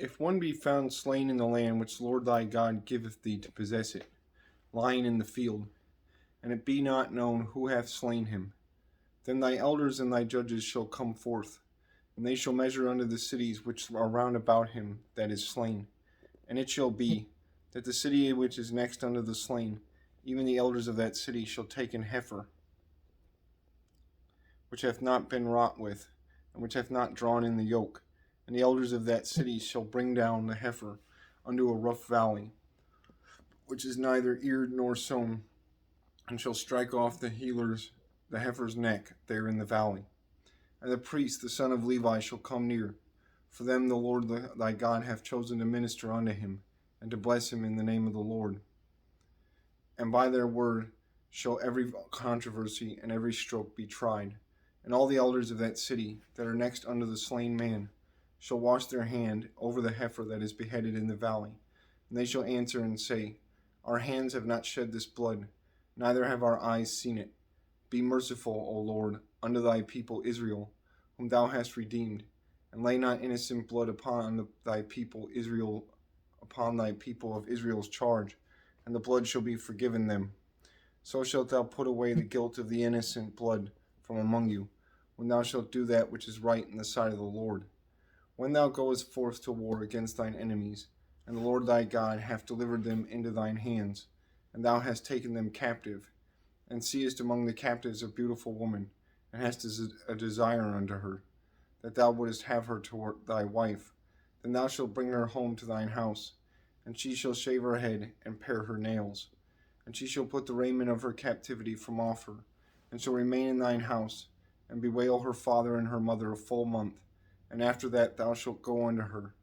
If one be found slain in the land which the Lord thy God giveth thee to possess it, lying in the field, and it be not known who hath slain him, then thy elders and thy judges shall come forth, and they shall measure unto the cities which are round about him that is slain. And it shall be, that the city which is next unto the slain, even the elders of that city shall take an heifer, which hath not been wrought with, and which hath not drawn in the yoke, and the elders of that city shall bring down the heifer unto a rough valley, which is neither eared nor sown, and shall strike off the heifer's neck there in the valley. And the priest, the son of Levi, shall come near, for them the Lord thy God hath chosen to minister unto him, and to bless him in the name of the Lord. And by their word shall every controversy and every stroke be tried. And all the elders of that city that are next unto the slain man shall wash their hand over the heifer that is beheaded in the valley. And they shall answer and say, Our hands have not shed this blood, neither have our eyes seen it. Be merciful, O Lord, unto thy people Israel, whom thou hast redeemed, and lay not innocent blood upon thy people Israel, upon thy people of Israel's charge, and the blood shall be forgiven them. So shalt thou put away the guilt of the innocent blood from among you, when thou shalt do that which is right in the sight of the Lord. When thou goest forth to war against thine enemies, and the Lord thy God hath delivered them into thine hands, and thou hast taken them captive, and seest among the captives a beautiful woman, and hast a desire unto her, that thou wouldest have her to thy wife, then thou shalt bring her home to thine house, and she shall shave her head and pare her nails, and she shall put the raiment of her captivity from off her, and shall remain in thine house, and bewail her father and her mother a full month. And after that thou shalt go unto her,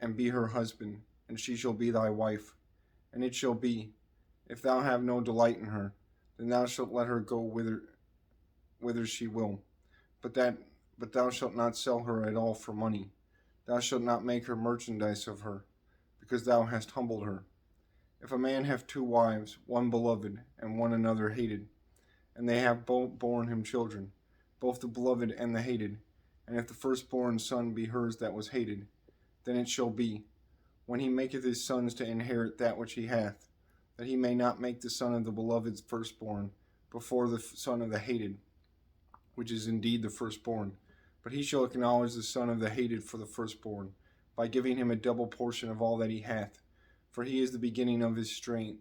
and be her husband, and she shall be thy wife. And it shall be, if thou have no delight in her, then thou shalt let her go whither she will. But thou shalt not sell her at all for money. Thou shalt not make her merchandise of her, because thou hast humbled her. If a man have two wives, one beloved, and one another hated, and they have both borne him children, both the beloved and the hated, and if the firstborn son be hers that was hated, then it shall be, when he maketh his sons to inherit that which he hath, that he may not make the son of the beloved's firstborn before the son of the hated, which is indeed the firstborn, but he shall acknowledge the son of the hated for the firstborn, by giving him a double portion of all that he hath, for he is the beginning of his strength.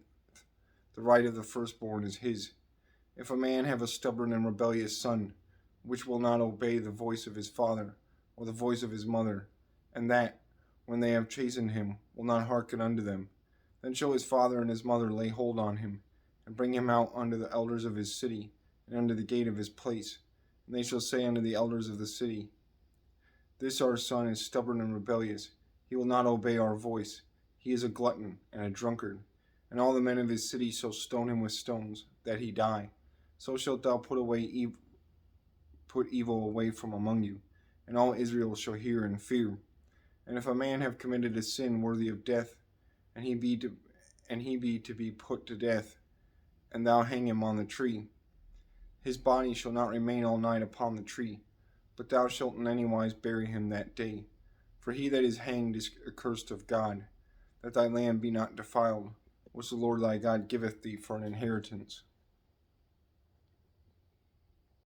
The right of the firstborn is his. If a man have a stubborn and rebellious son, which will not obey the voice of his father, or the voice of his mother, and that, when they have chastened him, will not hearken unto them, then shall his father and his mother lay hold on him, and bring him out unto the elders of his city, and unto the gate of his place. And they shall say unto the elders of the city, This our son is stubborn and rebellious. He will not obey our voice. He is a glutton and a drunkard. And all the men of his city shall stone him with stones, that he die. So shalt thou put evil away from among you, and all Israel shall hear and fear. And if a man have committed a sin worthy of death, and he be to be put to death, and thou hang him on the tree, his body shall not remain all night upon the tree, but thou shalt in any wise bury him that day. For he that is hanged is accursed of God, that thy land be not defiled, which the Lord thy God giveth thee for an inheritance.